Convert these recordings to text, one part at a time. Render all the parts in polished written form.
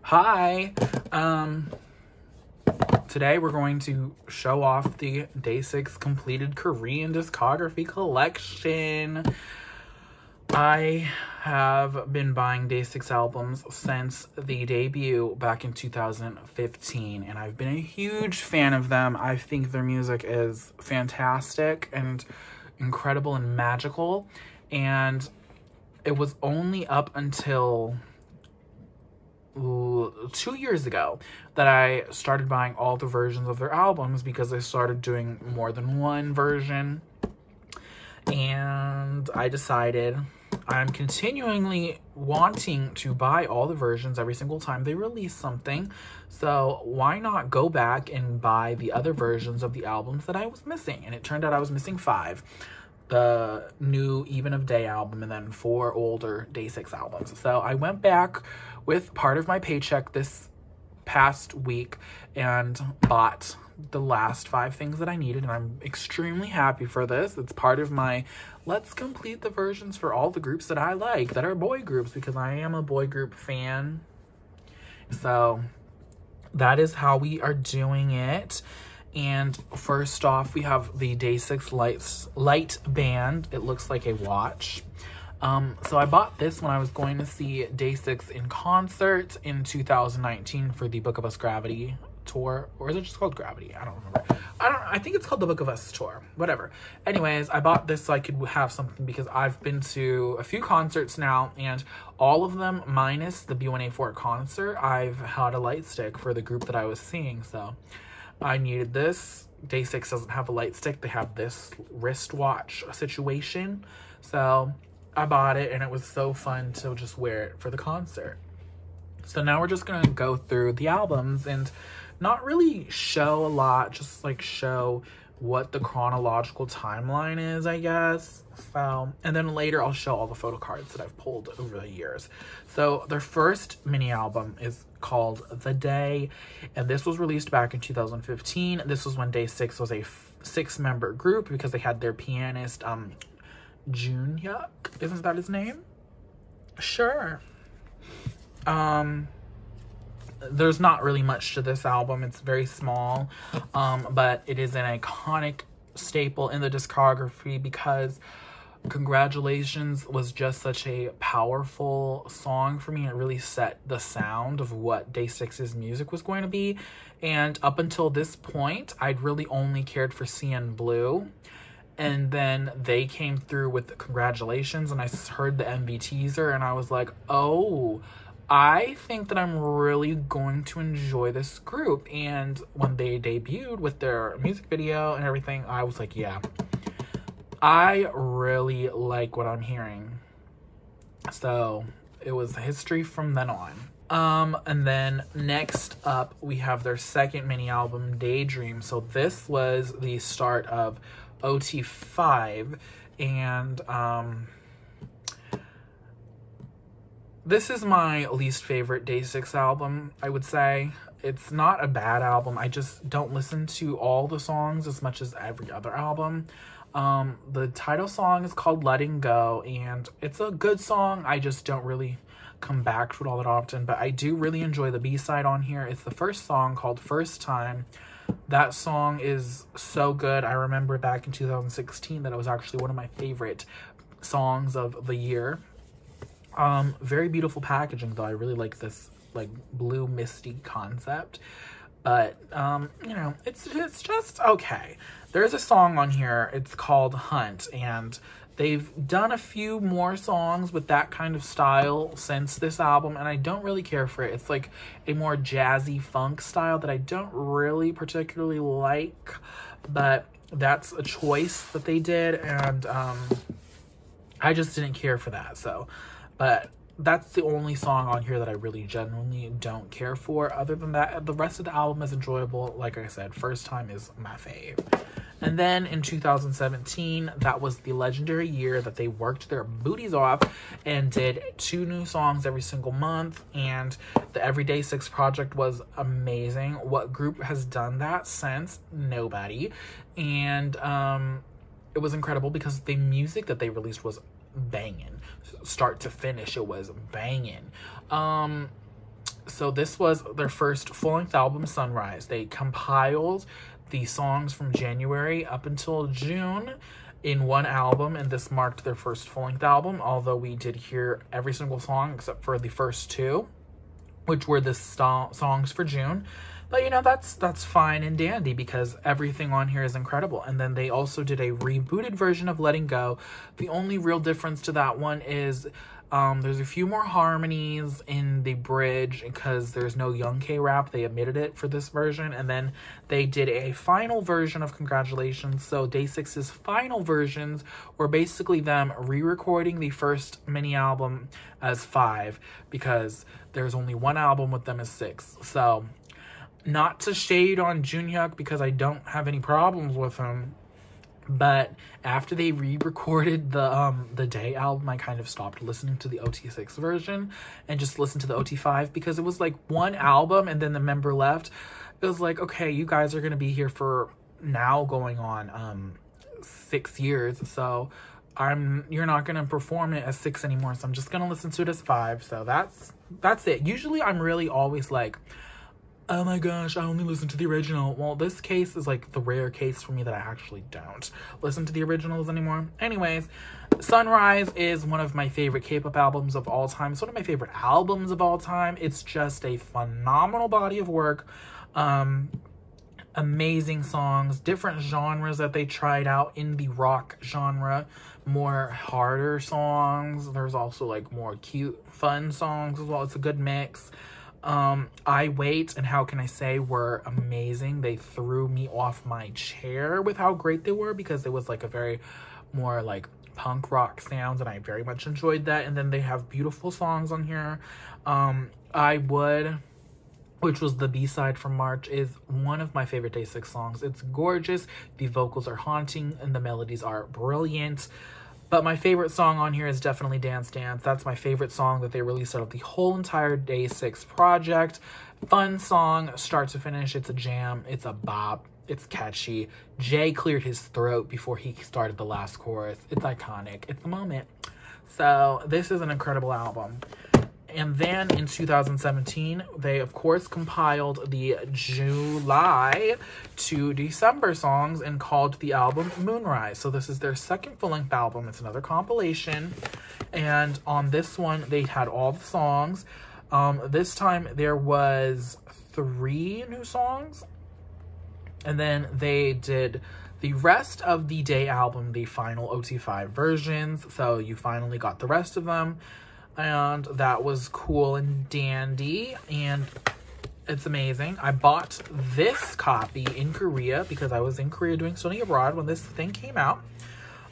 Hi. Today we're going to show off the Day6 completed Korean discography collection. I have been buying Day6 albums since the debut back in 2015, and I've been a huge fan of them. I think their music is fantastic and incredible and magical, and it was only up until 2 years ago that I started buying all the versions of their albums because they started doing more than one version, and I decided I'm continually wanting to buy all the versions every single time they release something, so why not go back and buy the other versions of the albums that I was missing? And it turned out I was missing 5. The new Even of Day album, and then 4 older Day6 albums. So I went back with part of my paycheck this past week and bought the last 5 things that I needed, and I'm extremely happy for this. It's part of my let's complete the versions for all the groups that I like that are boy groups, because I am a boy group fan. So that is how we are doing it. And first off, we have the Day6 Light Band. It looks like a watch. So I bought this when I was going to see Day6 in concert in 2019 for the Book of Us Gravity tour. Or is it just called Gravity? I don't remember. I think it's called the Book of Us tour. Whatever. Anyways, I bought this so I could have something because I've been to a few concerts now, and all of them minus the B1A4 concert, I've had a light stick for the group that I was seeing. So I needed this. Day6 doesn't have a light stick. They have this wristwatch situation. So I bought it, and it was so fun to just wear it for the concert. So now we're just going to go through the albums and not really show a lot, just like show what the chronological timeline is, I guess. So, and then later I'll show all the photo cards that I've pulled over the years. So their first mini album is called The Day, and this was released back in 2015. This was when Day6 was a 6-member group because they had their pianist, Jun-hyuk, isn't that his name? Sure. There's not really much to this album. It's very small, but it is an iconic staple in the discography because Congratulations was just such a powerful song for me. It really set the sound of what Day6's music was going to be. And up until this point, I'd really only cared for CN Blue. And then they came through with Congratulations, and I heard the MV teaser, and I was like, oh, I think that I'm really going to enjoy this group. And when they debuted with their music video and everything, I was like, yeah, I really like what I'm hearing. So it was history from then on. And then next up, we have their second mini album, Daydream. So this was the start of OT5, and this is my least favorite Day6 album, I would say. It's not a bad album. I just don't listen to all the songs as much as every other album. The title song is called Letting Go, and it's a good song. I just don't really come back to it all that often, but I do really enjoy the B-side on here. It's the first song called First Time. That song is so good. I remember back in 2016 that it was actually one of my favorite songs of the year. Very beautiful packaging, though. I really like this like blue misty concept, but you know, it's just okay. There's a song on here, it's called Hunt, and they've done a few more songs with that kind of style since this album, and I don't really care for it. It's like a more jazzy funk style that I don't really particularly like, but that's a choice that they did, and I just didn't care for that. So, but that's the only song on here that I really genuinely don't care for. Other than that, the rest of the album is enjoyable. Like I said, First Time is my fave. And then in 2017, that was the legendary year that they worked their booties off and did 2 new songs every single month. And the Everyday 6 project was amazing. What group has done that since? Nobody. And it was incredible because the music that they released was banging. Start to finish, it was banging. So this was their first full-length album, Sunrise. They compiled the songs from January up until June in one album, and this marked their first full-length album, although we did hear every single song except for the first two, which were the songs for June. But, you know, that's fine and dandy because everything on here is incredible. And then they also did a rebooted version of Letting Go. The only real difference to that one is there's a few more harmonies in the bridge because there's no Young K rap. They omitted it for this version. And then they did a final version of Congratulations. So Day6's final versions were basically them re-recording the first mini album as 5 because there's only one album with them as 6. So not to shade on Junhyuk because I don't have any problems with him, but after they re-recorded the Day album, I kind of stopped listening to the OT6 version and just listened to the OT5 because it was like one album and then the member left. It was like, okay, you guys are gonna be here for now going on 6 years, so you're not gonna perform it as 6 anymore, so I'm just gonna listen to it as 5. So that's it. Usually I'm really always like, oh my gosh, I only listen to the original. Well, this case is like the rare case for me that I actually don't listen to the originals anymore. Anyways, Sunrise is one of my favorite K-pop albums of all time. It's one of my favorite albums of all time. It's just a phenomenal body of work. Amazing songs, different genres that they tried out in the rock genre, more harder songs. There's also like more cute, fun songs as well. It's a good mix. I Wait and How Can I Say were amazing. They threw me off my chair with how great they were because it was like a very more like punk rock sound and I very much enjoyed that. And then they have beautiful songs on here. I Would, which was the B-side from March, is one of my favorite Day6 songs. It's gorgeous, the vocals are haunting, and the melodies are brilliant. But my favorite song on here is definitely Dance Dance. That's my favorite song that they released out of the whole entire Day6 project. Fun song, start to finish. It's a jam. It's a bop. It's catchy. Jay cleared his throat before he started the last chorus. It's iconic. It's the moment. So this is an incredible album. And then in 2017, they, of course, compiled the July to December songs and called the album Moonrise. So this is their second full-length album. It's another compilation. And on this one, they had all the songs. This time, there was 3 new songs. And then they did the rest of the Day album, the final OT5 versions. So you finally got the rest of them. And that was cool and dandy, and it's amazing. I bought this copy in Korea because I was in Korea doing study abroad when this thing came out.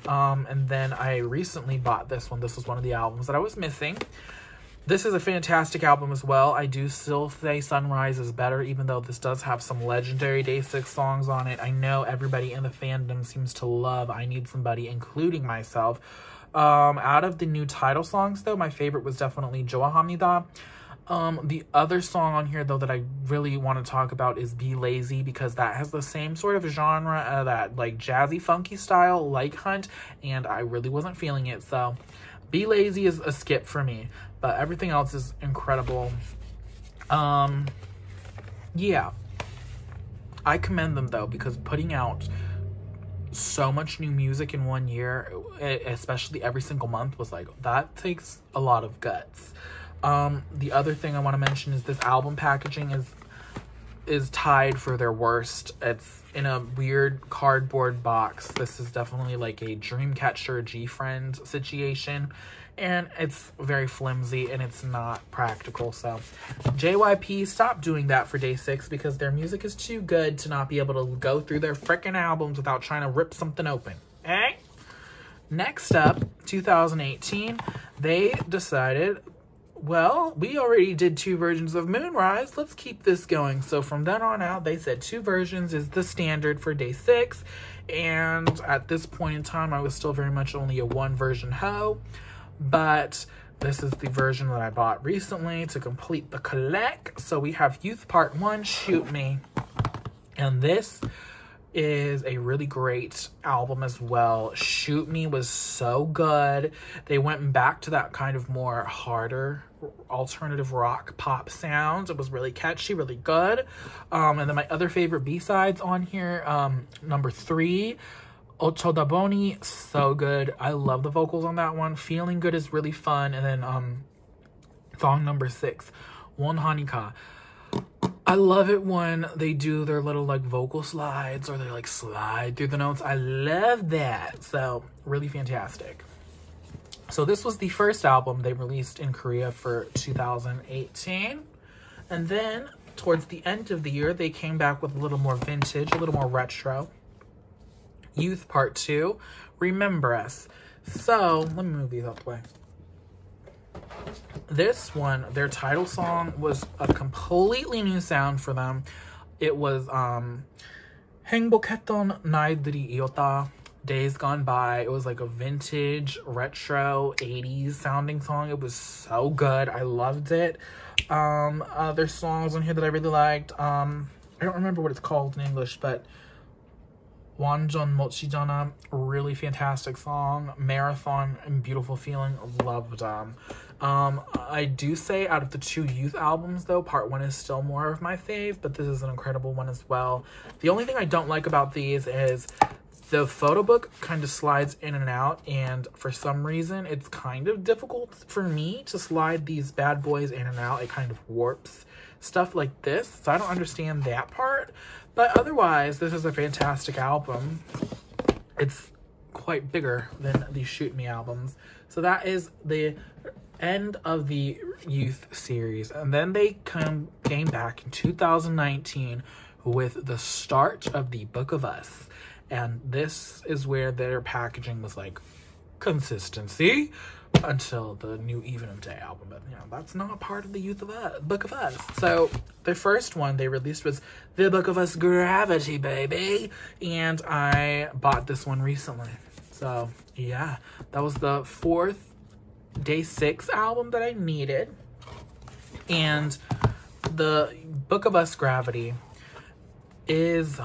And then I recently bought this one. This was one of the albums that I was missing. This is a fantastic album as well. I do still say Sunrise is better, even though this does have some legendary Day6 songs on it. I know everybody in the fandom seems to love I Need Somebody, including myself. Out of the new title songs, though, my favorite was definitely 좋아합니다. The other song on here, though, that I really want to talk about is Be Lazy, because that has the same sort of genre, that like jazzy, funky style, like Hunt, and I really wasn't feeling it. So Be Lazy is a skip for me, but everything else is incredible. Yeah, I commend them, though, because putting out so much new music in 1 year, especially every single month, was like, that takes a lot of guts. The other thing I want to mention is this album packaging is tied for their worst. It's in a weird cardboard box. This is definitely like a Dreamcatcher G-Friend situation, and it's very flimsy and it's not practical. So JYP, stop doing that for Day6 because their music is too good to not be able to go through their freaking albums without trying to rip something open. Okay? Next up, 2018, they decided, well, we already did 2 versions of Moonrise. Let's keep this going. So from then on out, they said 2 versions is the standard for Day6. And at this point in time, I was still very much only a 1 version hoe. But this is the version that I bought recently to complete the collect. So we have Youth Part 1, Shoot Me. And this is a really great album as well. Shoot Me was so good. They went back to that kind of more harder alternative rock pop sound. It was really catchy, really good. And then my other favorite B-sides on here, number 3, Ocho da Boni, so good. I love the vocals on that one. Feeling Good is really fun. And then song number 6, Won Hanika. I love it when they do their little like vocal slides, or they like slide through the notes. I love that. So really fantastic. So this was the first album they released in Korea for 2018. And then towards the end of the year, they came back with a little more vintage, a little more retro. Youth Part 2, Remember Us. So let me move these out the way. This one, their title song, was a completely new sound for them. It was 행복했던 날들이었다, Days Gone By. It was like a vintage, retro, 80s sounding song. It was so good. I loved it. There's songs on here that I really liked. I don't remember what it's called in English, but 완전 멋지잖아, really fantastic song. Marathon and Beautiful Feeling, loved them. I do say out of the 2 youth albums though, Part 1 is still more of my fave, but this is an incredible one as well. The only thing I don't like about these is the photo book kind of slides in and out, and for some reason it's kind of difficult for me to slide these bad boys in and out. It kind of warps stuff like this, so I don't understand that part. But otherwise, this is a fantastic album. It's quite bigger than the Shoot Me albums. So that is the end of the youth series. And then they came back in 2019 with the start of the Book of Us. And this is where their packaging was like consistency until the new Even of Day album. But you know, that's not part of the Book of Us. So the first one they released was The Book of Us Gravity, baby. And I bought this one recently. So yeah, that was the 4th Day6 album that I needed. And the Book of Us Gravity is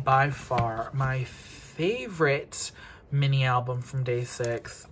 by far my favorite mini album from Day6.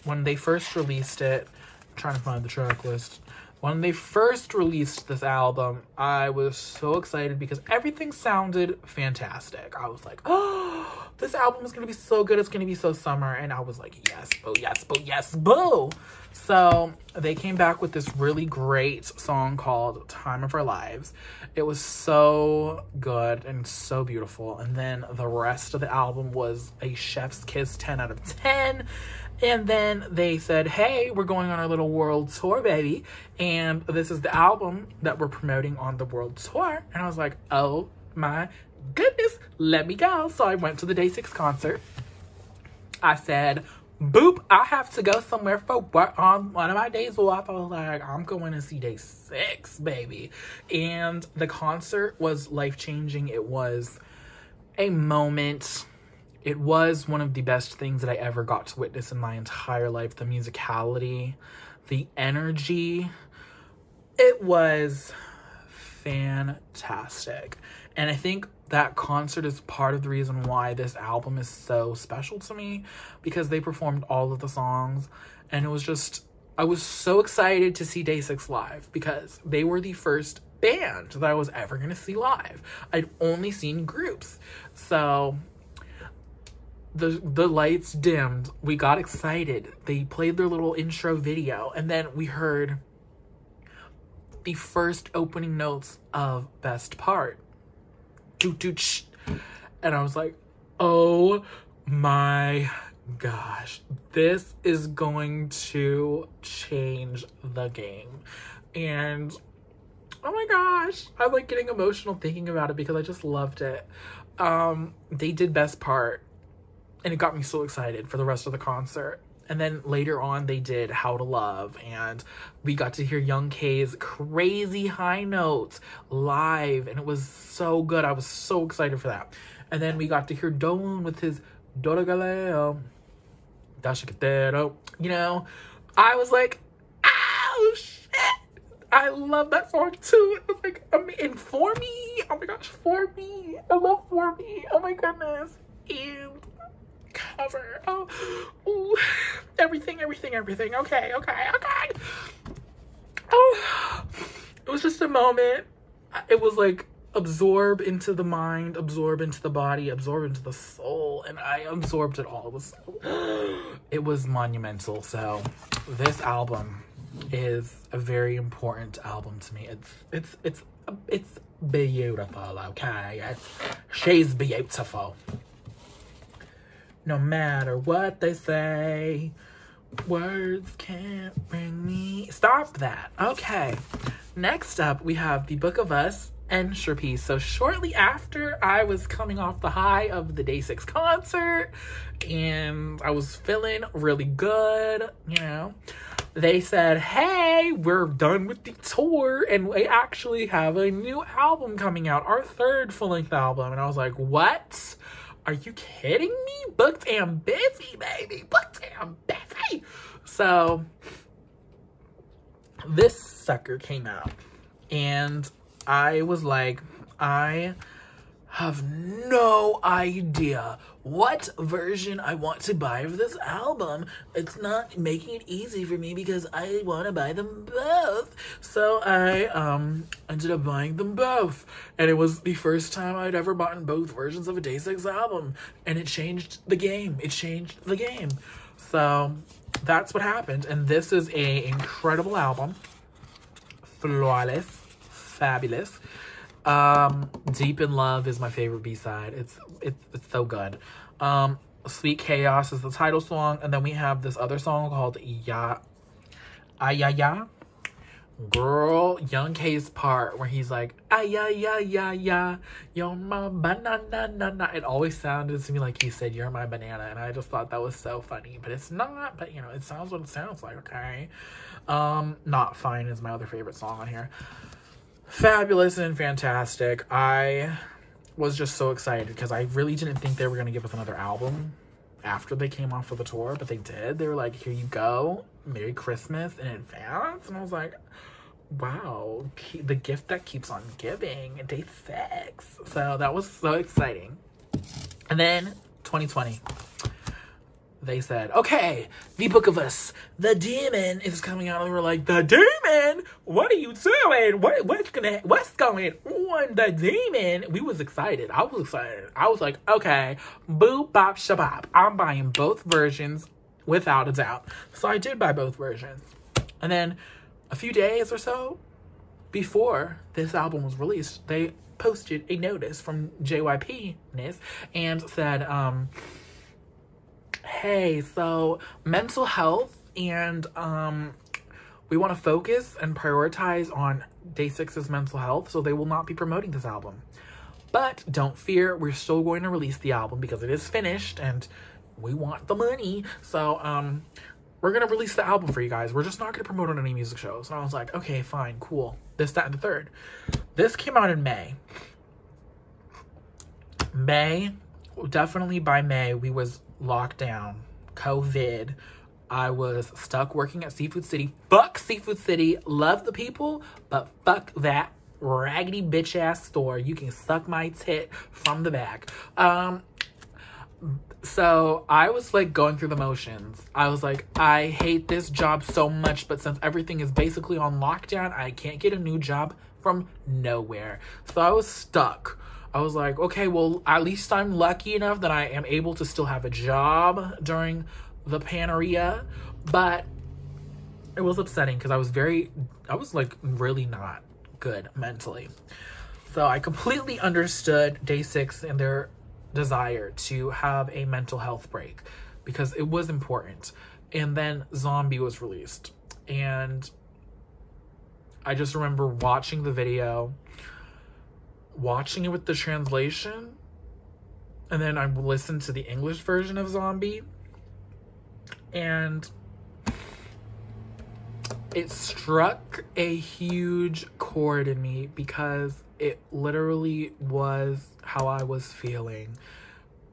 When they first released it, I'm trying to find the track list. When they first released this album, I was so excited because everything sounded fantastic. I was like, oh, this album is going to be so good. It's going to be so summer. And I was like, yes, boo, yes, boo, yes, boo. So they came back with this really great song called Time of Our Lives. It was so good and so beautiful. And then the rest of the album was a chef's kiss, 10 out of 10. And then they said, hey, we're going on our little world tour, baby. And this is the album that we're promoting on the world tour. And I was like, oh my goodness, let me go. So I went to the Day6 concert. I said, boop, I have to go somewhere for work on one of my days off. I was like, I'm going to see Day6, baby. And the concert was life-changing. It was a moment. It was one of the best things that I ever got to witness in my entire life. The musicality, the energy, it was fantastic. And I think that concert is part of the reason why this album is so special to me, because they performed all of the songs, and it was just, I was so excited to see Day6 live because they were the first band that I was ever going to see live. I'd only seen groups. So the lights dimmed, we got excited, they played their little intro video, and then we heard the first opening notes of Best Part. And I was like, oh my gosh, this is going to change the game. And oh my gosh, I'm like getting emotional thinking about it because I just loved it. They did Best Part, and it got me so excited for the rest of the concert. And then later on, they did How to Love, and we got to hear Young K's crazy high notes live, and it was so good. I was so excited for that. And then we got to hear Dowoon with his Doragaleo, Dashikatero. You know, I was like, oh shit, I love that song too. It was like, and For Me, Oh my gosh, For Me. I love For Me. Oh my goodness. And cover. Oh, ooh. Everything. Okay. Oh, it was just a moment. It was like absorb into the mind, absorb into the body, absorb into the soul, and I absorbed it all. It was monumental. So this album is a very important album to me. It's beautiful. Okay, she's beautiful. No matter what they say, words can't bring me. Stop that. Okay. Next up, we have The Book of Us entry. So shortly after, I was coming off the high of the Day6 concert, and I was feeling really good, you know. They said, hey, we're done with the tour, and we actually have a new album coming out, our third full-length album. And I was like, what? Are you kidding me? Booked and busy, baby. Booked and busy. So this sucker came out, and I was like, I have no idea what version I want to buy of this album. It's not making it easy for me because I want to buy them both. So I ended up buying them both. And it was the first time I'd ever bought both versions of a Day6 album. And it changed the game. It changed the game. So that's what happened. And this is a incredible album. Flawless. Fabulous. Deep in Love is my favorite B-side. It's so good. Sweet Chaos is the title song, and then we have this other song called Ya. Girl, Young K's part where he's like, ya, you're my banana. It always sounded to me like he said, you're my banana, and I just thought that was so funny. But it's not, but you know, it sounds what it sounds like, okay? Not Fine is my other favorite song on here. Fabulous and fantastic. I was just so excited because I really didn't think they were going to give us another album after they came off of the tour, but they did. They were like, here you go. Merry Christmas in advance. And I was like, wow, the gift that keeps on giving. Day6. So that was so exciting. And then 2020. They said, okay, The Book of Us, The Demon is coming out. And we were like, The Demon? What are you doing? What's going on? The Demon? We was excited. I was excited. I was like, okay, boop, bop, shabop. I'm buying both versions without a doubt. So I did buy both versions. And then a few days or so before this album was released, they posted a notice from JYP-ness and said, hey, so mental health and we want to focus and prioritize on Day6's mental health, so they will not be promoting this album. But don't fear, we're still going to release the album because it is finished and we want the money. So we're going to release the album for you guys. We're just not going to promote on any music shows. And I was like, okay, fine, cool. This, that, and the third. This came out in May. Definitely by May, we was locked down. COVID. I was stuck working at Seafood City. Fuck Seafood City. Love the people, but fuck that raggedy bitch ass store. You can suck my tit from the back. So I was like going through the motions. I was like, I hate this job so much, but since everything is basically on lockdown, I can't get a new job from nowhere. So I was stuck. I was like, okay, well, at least I'm lucky enough that I am able to still have a job during the Paneria. But it was upsetting because I was like really not good mentally. So I completely understood Day6 and their desire to have a mental health break because it was important. And then Zombie was released. And I just remember watching the video, watching it with the translation, and then I listened to the English version of Zombie, and it struck a huge chord in me because it literally was how I was feeling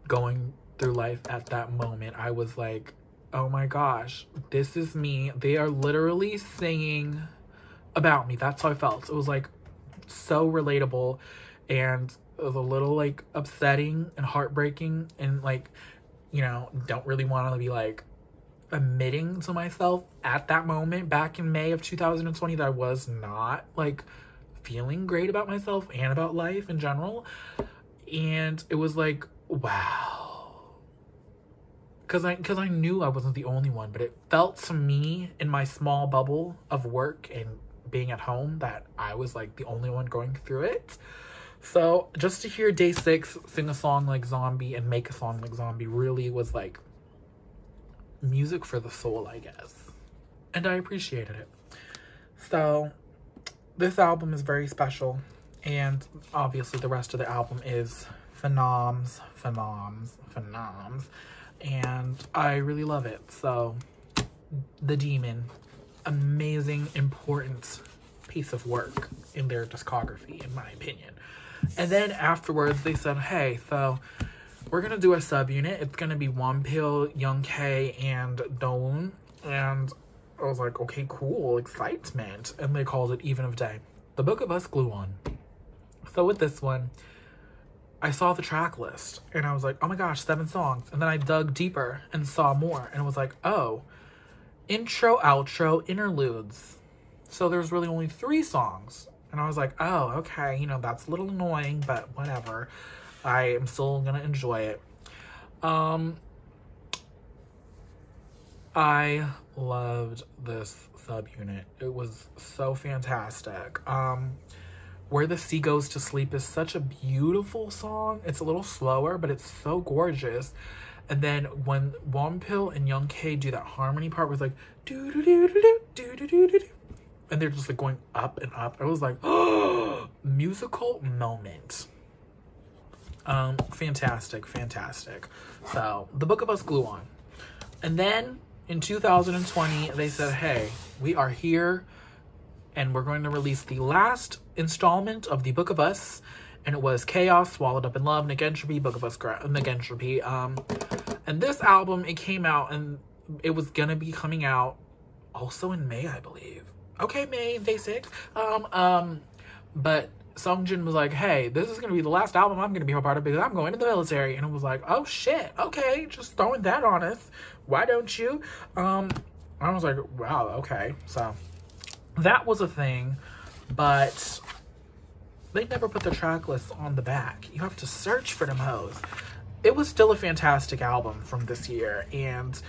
going through life at that moment. I was like, oh my gosh, this is me. They are literally singing about me. That's how I felt. It was like so relatable. And it was a little like upsetting and heartbreaking, and like, you know, don't really want to be like admitting to myself at that moment back in May of 2020 that I was not like feeling great about myself and about life in general. And it was like, wow. Because I knew I wasn't the only one, but it felt to me in my small bubble of work and being at home that I was like the only one going through it. So just to hear Day6 sing a song like Zombie and make a song like Zombie really was like music for the soul, I guess. And I appreciated it. So this album is very special. And obviously the rest of the album is phenoms. And I really love it. So The Demon, amazing, important piece of work in their discography, in my opinion. And then afterwards they said, hey, so we're gonna do a subunit. It's gonna be Wonpil, Younghae, and Dowoon. And I was like, okay, cool, excitement. And they called it Even of Day. The Book of Us Glue On. So with this one, I saw the track list and I was like, oh my gosh, 7 songs. And then I dug deeper and saw more and it was like, oh, intro, outro, interludes. So there's really only 3 songs. And I was like, oh, okay, you know, that's a little annoying, but whatever. I am still gonna enjoy it. I loved this subunit. It was so fantastic. Where the Sea Goes to Sleep is such a beautiful song. It's a little slower, but it's so gorgeous. And then when Wonpil and Younghae do that harmony part where it's like do do do do do do do do, and they're just like going up and up. I was like, oh, musical moment. Fantastic. So The Book of Us Glue On. And then in 2020 they said, hey, we are here and we're going to release the last installment of The Book of Us. And it was Chaos, Swallowed Up in Love, Nick Entropy, Book of Us, Nick Entropy. And this album, it came out and it was gonna be coming out also in May, I believe. Okay, May, Day6. But Sungjin was like, hey, this is gonna be the last album I'm gonna be a part of because I'm going to the military. And it was like, oh shit, okay, just throwing that on us. Why don't you? I was like, wow, okay. So that was a thing, but they never put the track list on the back. You have to search for them hoes. It was still a fantastic album from this year, and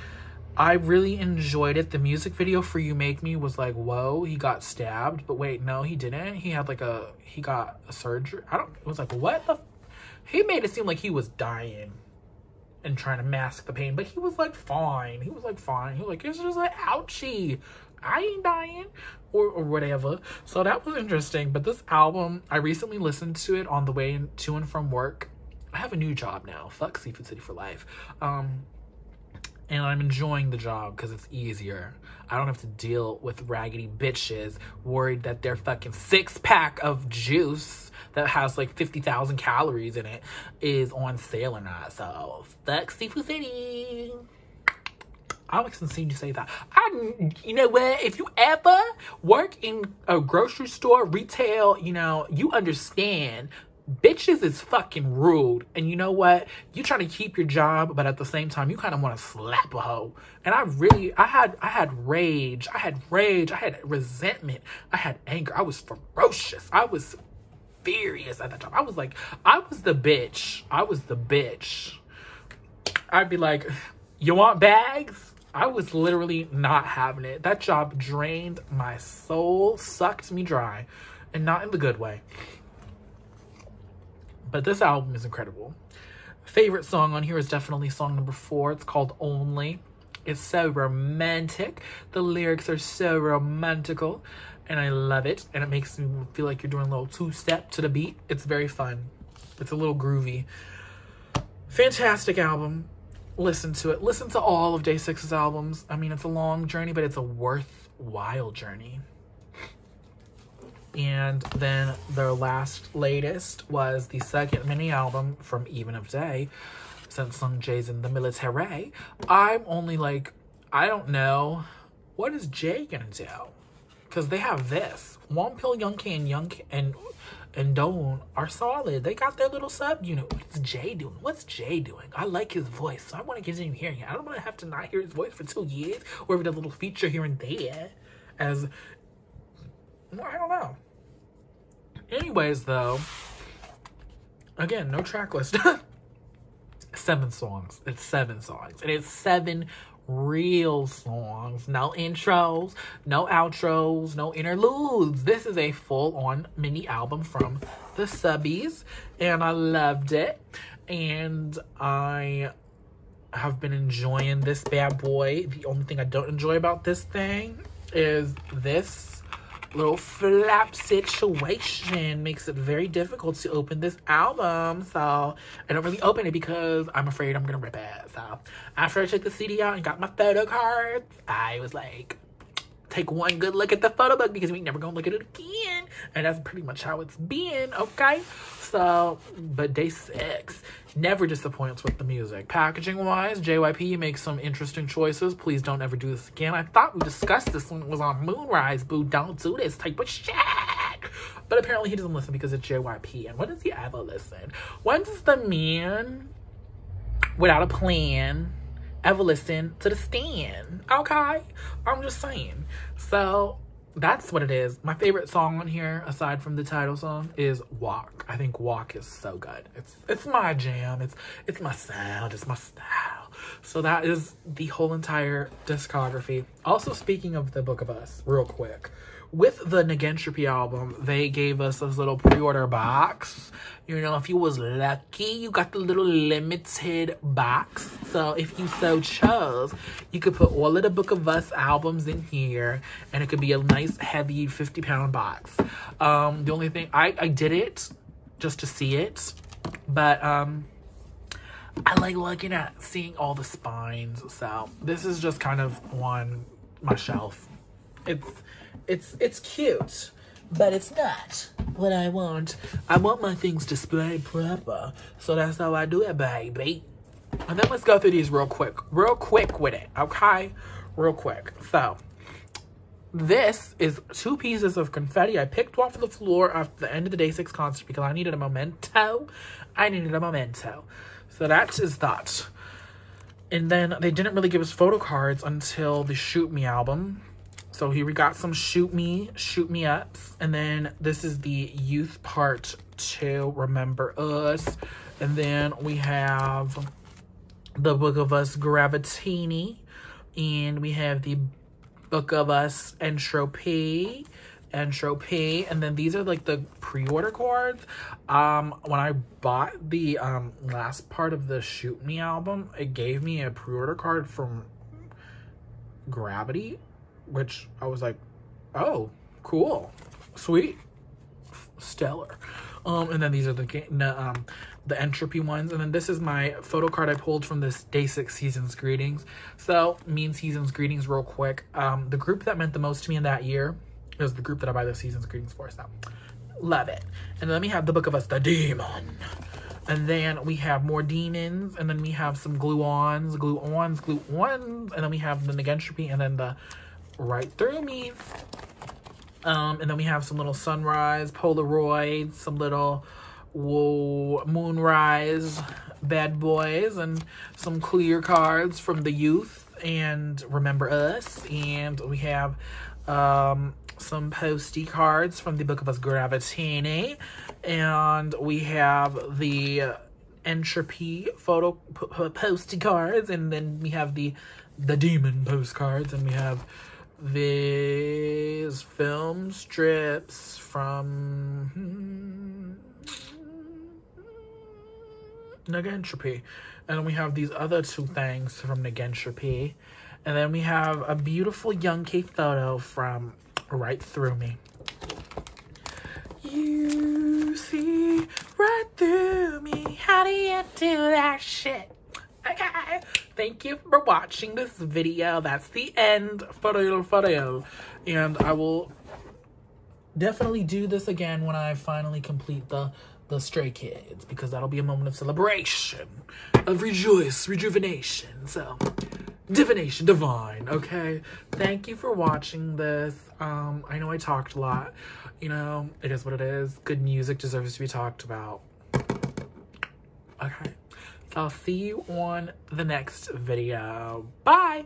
I really enjoyed it. The music video for You Make Me was like, whoa, he got stabbed. But wait, no, he didn't. He had like he got a surgery. It was like, what the? He made it seem like he was dying and trying to mask the pain, but he was like, fine. He was like, fine. He was like, it's just like, ouchie. I ain't dying, or whatever. So that was interesting. But this album, I recently listened to it on the way to and from work. I have a new job now. Fuck Seafood City for life. And I'm enjoying the job because it's easier. I don't have to deal with raggedy bitches worried that their fucking 6-pack of juice that has like 50,000 calories in it is on sale or not. So fuck Seafood City. I like to see you say that. You know what? If you ever work in a grocery store, retail, you know, you understand bitches is fucking rude. And you know what? You trying to keep your job, but at the same time, you kind of want to slap a hoe. And I had rage. I had resentment. I had anger. I was ferocious. I was furious at that job. I was like, I was the bitch. I'd be like, you want bags? I was literally not having it. That job drained my soul, sucked me dry, and not in the good way. But this album is incredible. Favorite song on here is definitely song number 4. It's called Only. It's so romantic. The lyrics are so romantical, and I love it. And it makes me feel like you're doing a little 2-step to the beat. It's very fun. It's a little groovy. Fantastic album. Listen to it. Listen to all of Day6's albums. I mean, it's a long journey, but it's a worthwhile journey. And then their latest was the second mini album from Even of Day, since Sung Jae's in the military. I'm only like, I don't know, what is Jae gonna do? Because they have this. Wonpil, Younghae, and Dawn are solid. They got their little sub unit. What's Jay doing? What's Jay doing? I like his voice, so I want to continue hearing it. I don't want to have to not hear his voice for 2 years, or if it does a little feature here and there. As, well, I don't know. Anyways, though, again, no track list. 7 songs. It's 7 songs. And it's 7 real songs. No intros, no outros, no interludes. This is a full-on mini album from the subbies, and I loved it. And I have been enjoying this bad boy. The only thing I don't enjoy about this thing is this little flap situation. Makes it very difficult to open this album, so I don't really open it because I'm afraid I'm gonna rip it. So after I took the CD out and got my photo cards, I was like, take one good look at the photo book because we never gonna look at it again. And that's pretty much how it's been, okay? So, but Day6 never disappoints with the music. Packaging wise, JYP, you make some interesting choices. Please don't ever do this again. I thought we discussed this when it was on Moonrise, boo. Don't do this type of shit. But apparently he doesn't listen because it's JYP. And when does he ever listen? When does the man without a plan ever listen to the stand? Okay? I'm just saying. So that's what it is. My favorite song on here, aside from the title song, is Walk. I think Walk is so good. It's my jam. It's my sound. It's my style. So that is the whole entire discography. Also, speaking of the Book of Us, real quick. With the Negentropy album, they gave us this little pre-order box. You know, if you was lucky, you got the little limited box. So if you so chose, you could put all of the Book of Us albums in here, and it could be a nice, heavy 50-pound box. The only thing, I did it just to see it, but I like looking at, seeing all the spines. So this is just kind of on my shelf. It's cute, but it's not what I want. I want my things displayed proper, so that's how I do it, baby. And then let's go through these real quick with it, okay? Real quick. So, this is 2 pieces of confetti I picked off the floor after the end of the Day6 concert because I needed a memento. So that is that. And then they didn't really give us photo cards until the Shoot Me album. So here we got some Shoot Me Ups. And then this is the Youth Part 2, Remember Us. And then we have the Book of Us Gravitini. And we have the Book of Us Entropy. And then these are like the pre-order cards. When I bought the last part of the Shoot Me album, it gave me a pre-order card from Gravity, which I was like, oh, cool, sweet, stellar. And then these are the Entropy ones. And then this is my photo card I pulled from this Day6 Season's Greetings. So, me and Season's Greetings real quick. The group that meant the most to me in that year is the group that I buy the Season's Greetings for. So, love it. And then we have the Book of Us, the Demon. And then we have more demons. And then we have some glue-ons. And then we have the Negentropy. And then the Right Through Me. And then we have some little sunrise, Polaroids, some little moonrise bad boys, and some clear cards from the Youth and Remember Us. And we have some posty cards from the Book of Us Gravitini. And we have the Entropy photo posty cards. And then we have the Demon postcards. And we have these film strips from Negentropy. And then we have these other 2 things from Negentropy. And then we have a beautiful Young K photo from Right Through Me. You see right through me. How do you do that shit? Okay, thank you for watching this video. That's the end. Photo. And I will definitely do this again when I finally complete the Stray Kids, because that'll be a moment of celebration, of rejoice, rejuvenation. So, divination divine, okay? Thank you for watching this. I know I talked a lot. You know, it is what it is. Good music deserves to be talked about. Okay. So I'll see you on the next video. Bye!